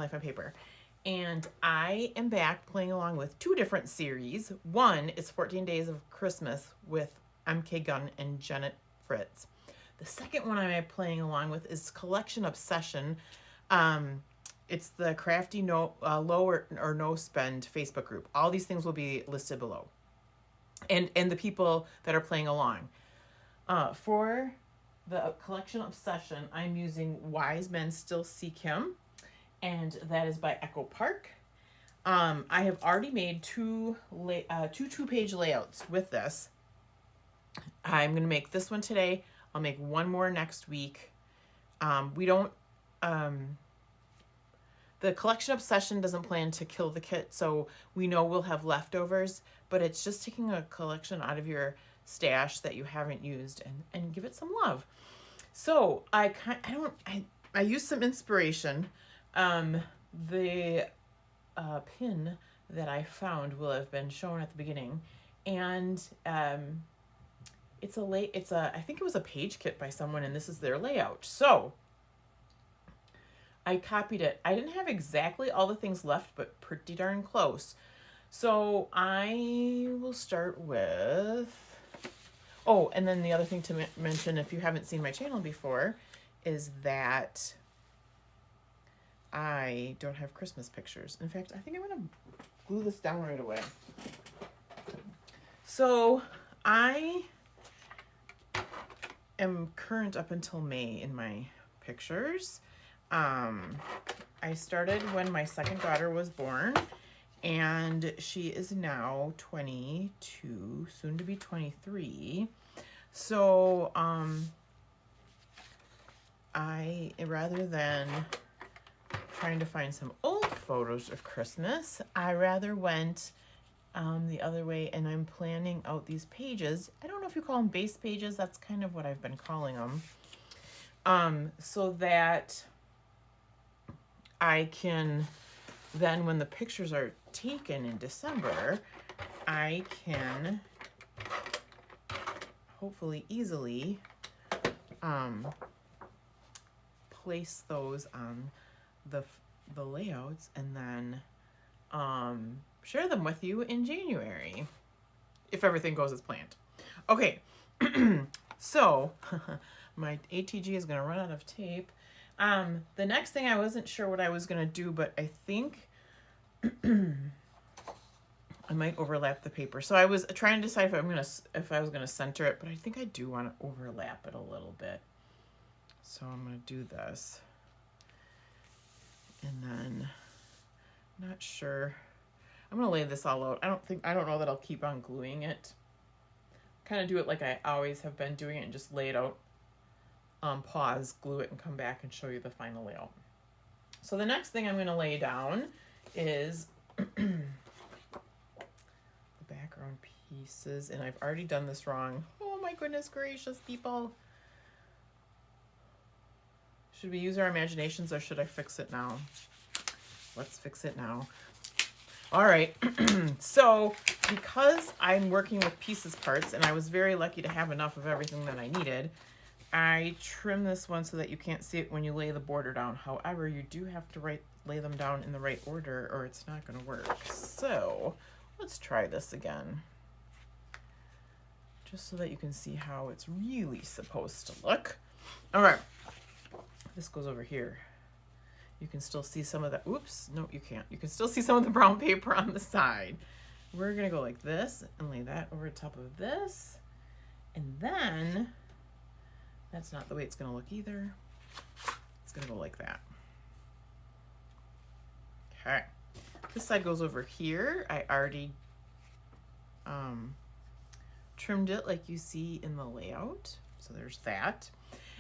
Life on Paper. And I am back playing along with 2 different series. One is 14 Days of Christmas with MK Gunn and Janet Fritz. The second one I'm playing along with is Collection Obsession. It's the Crafty low or no spend Facebook group. All these things will be listed below. And the people that are playing along. For the Collection Obsession, I'm using Wise Men Still Seek Him, and that is by Echo Park. I have already made two 2-page layouts with this. I'm going to make this one today. I'll make one more next week. The Collection Obsession doesn't plan to kill the kit, so we know we'll have leftovers, but it's just taking a collection out of your stash that you haven't used and give it some love. So I used some inspiration. The pin that I found will have been shown at the beginning, and I think it was a page kit by someone, and this is their layout. So I copied it. I didn't have exactly all the things left, but pretty darn close. So I will start with, and then the other thing to mention, if you haven't seen my channel before, is that I don't have Christmas pictures. In fact, I think I'm going to glue this down right away. So I am current up until May in my pictures. I started when my second daughter was born, and she is now 22, soon to be 23. So, rather than trying to find some old photos of Christmas, I rather went the other way, and I'm planning out these pages. I don't know if you call them base pages. That's kind of what I've been calling them. So that I can then, when the pictures are taken in December, I can hopefully easily place those on the layouts and then share them with you in January if everything goes as planned. Okay, so my ATG is going to run out of tape. The next thing, I wasn't sure what I was going to do, but I think I might overlap the paper. So I was trying to decide if I was going to center it, but I think I do want to overlap it a little bit. So I'm going to do this. And then, not sure. I'm going to lay this all out. I don't know that I'll keep on gluing it. Kind of do it like I always have been doing it and just lay it out. Pause, glue it, and come back and show you the final layout. So the next thing I'm going to lay down is the background pieces, and I've already done this wrong. Oh my goodness gracious, people. Should we use our imaginations, or should I fix it now? Let's fix it now. All right, so because I'm working with pieces parts, and I was very lucky to have enough of everything that I needed, I trim this one so that you can't see it when you lay the border down. However, you do have to lay them down in the right order, or it's not going to work. So let's try this again, just so that you can see how it's really supposed to look. All right, this goes over here. You can still see some of the, oops, no, you can't. You can still see some of the brown paper on the side. We're going to go like this and lay that over top of this. And then, that's not the way it's going to look either. It's going to go like that. Okay. This side goes over here. I already trimmed it like you see in the layout. So there's that.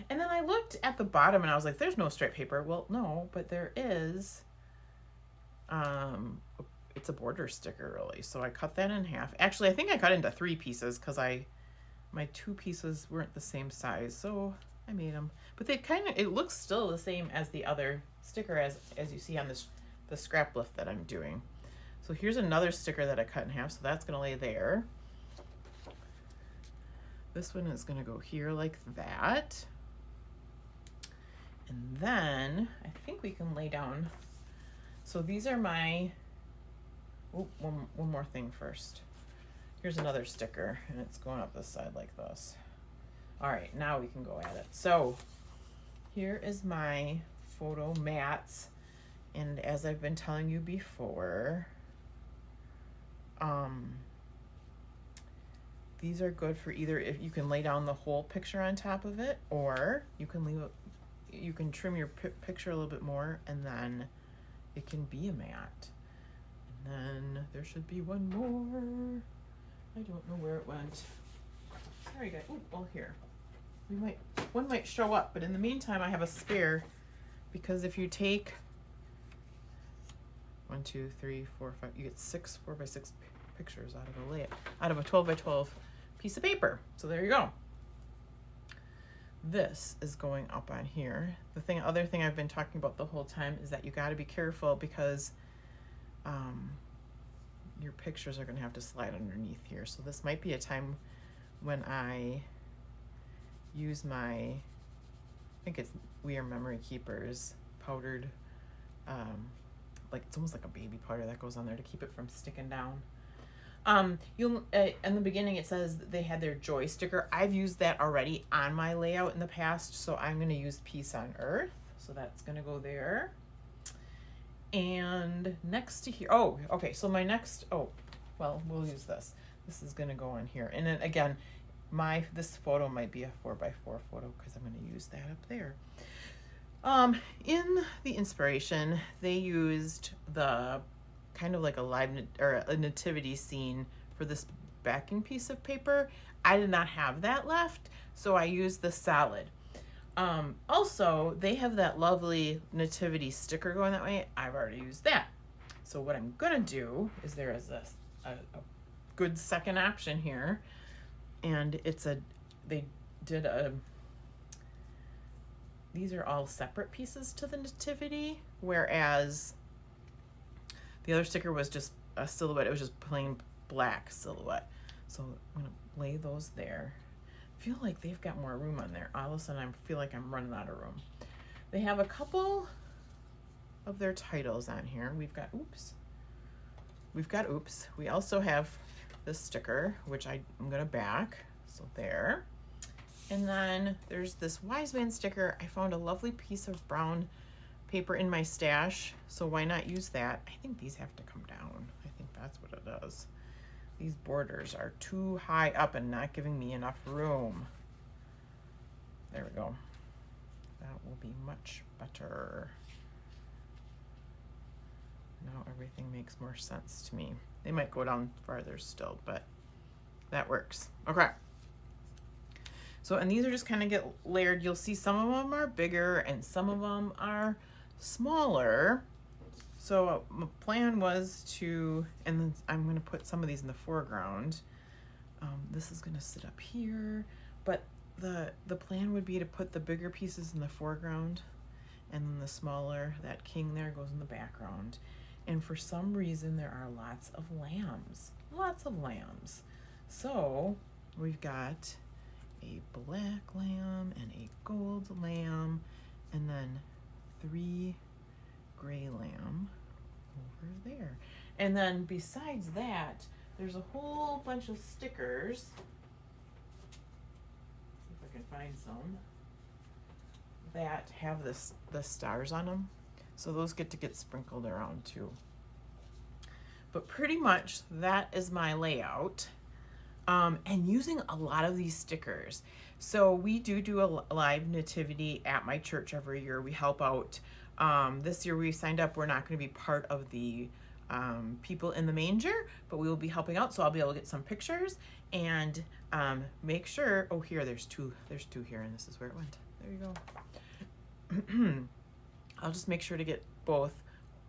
And then I looked at the bottom and I was like, there's no striped paper. Well, no, but there is. It's a border sticker, really. So I cut that in half. Actually, I think I cut into 3 pieces because my 2 pieces weren't the same size. So I made them. But it looks still the same as the other sticker as you see on the scrap lift that I'm doing. So here's another sticker that I cut in half. So that's going to lay there. This one is going to go here like that. And then I think we can lay down So these are my, oh, one more thing first. Here's another sticker, and it's going up this side like this. All right, now we can go at it. So here is my photo mats, and as I've been telling you before, these are good for either if you can lay down the whole picture on top of it, or you can leave it, you can trim your picture a little bit more, and then it can be a mat. And then there should be one more. I don't know where it went. Sorry guys. Oh, well, here. One might show up, but in the meantime I have a spare, because if you take 1, 2, 3, 4, 5, you get 6 4x6 pictures out of a 12x12 piece of paper. So there you go. This is going up on here. Other thing I've been talking about the whole time is that you got to be careful, because your pictures are going to have to slide underneath here. So this might be a time when I use I think it's We Are Memory Keepers powdered, like it's almost like a baby powder that goes on there to keep it from sticking down. You'll in the beginning it says they had their joy sticker. I've used that already on my layout in the past, so I'm going to use Peace on Earth. So that's going to go there. And next to here, oh, okay, so my next, well, we'll use this. This is going to go on here. And then again, this photo might be a 4x4 photo, because I'm going to use that up there. In the inspiration, they used the kind of like a nativity scene for this backing piece of paper. I did not have that left, so I used the solid. Also, they have that lovely nativity sticker going that way. I've already used that. So what I'm gonna do is there is a good second option here, and these are all separate pieces to the nativity, whereas the other sticker was just a silhouette. It was just plain black silhouette. So I'm gonna lay those there. I feel like they've got more room on there. All of a sudden I feel like I'm running out of room. They have a couple of their titles on here. We've got Oops. We also have this sticker, which I'm gonna back. So there. And then there's this Wise Man sticker. I found a lovely piece of brown paper in my stash, so why not use that? I think these have to come down. I think that's what it does. These borders are too high up and not giving me enough room. There we go. That will be much better. Now everything makes more sense to me. They might go down farther still, but that works. Okay. So, and these are just kind of get layered. You'll see some of them are bigger and some of them are smaller. So my plan was to, and then I'm going to put some of these in the foreground. This is going to sit up here, but the plan would be to put the bigger pieces in the foreground, and then the smaller, that king there, goes in the background. And for some reason there are lots of lambs. So we've got a black lamb and a gold lamb, and then 3 gray lamb over there. And then besides that, there's a whole bunch of stickers. See if I can find some that have the stars on them. So those get sprinkled around too. But pretty much that is my layout. And using a lot of these stickers. So we do a live nativity at my church every year. We help out. This year we signed up. We're not going to be part of the people in the manger, but we will be helping out. So I'll be able to get some pictures and make sure. Oh, here there's two here, and this is where it went. There you go. I'll just make sure to get both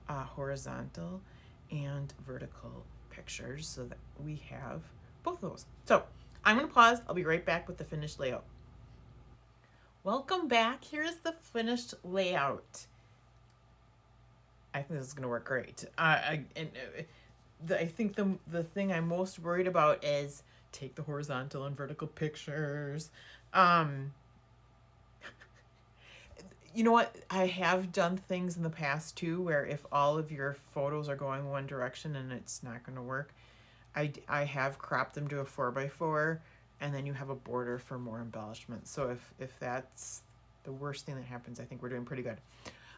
horizontal and vertical pictures so that we have both of those. So I'm going to pause. I'll be right back with the finished layout. Welcome back. Here's the finished layout. I think this is going to work great. I think the thing I'm most worried about is take the horizontal and vertical pictures. You know what? I have done things in the past too, where if all of your photos are going one direction and it's not going to work, I have cropped them to a 4x4, and then you have a border for more embellishment. So if that's the worst thing that happens, I think we're doing pretty good.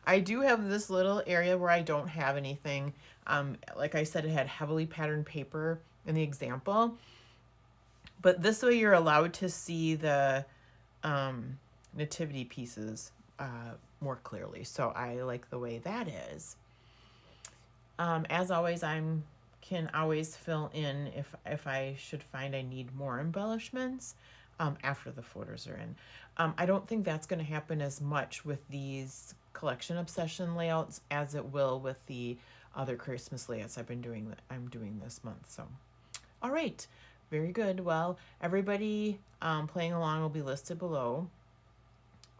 I do have this little area where I don't have anything. Like I said, it had heavily patterned paper in the example, but this way you're allowed to see the nativity pieces more clearly. So I like the way that is. As always, can always fill in if I should find I need more embellishments after the photos are in. I don't think that's going to happen as much with these collection obsession layouts as it will with the other Christmas layouts I'm doing this month. So, all right, very good. Well, everybody playing along will be listed below.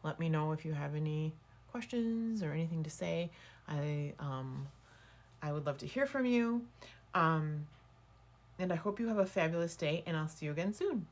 Let me know if you have any questions or anything to say. I would love to hear from you. And I hope you have a fabulous day, and I'll see you again soon.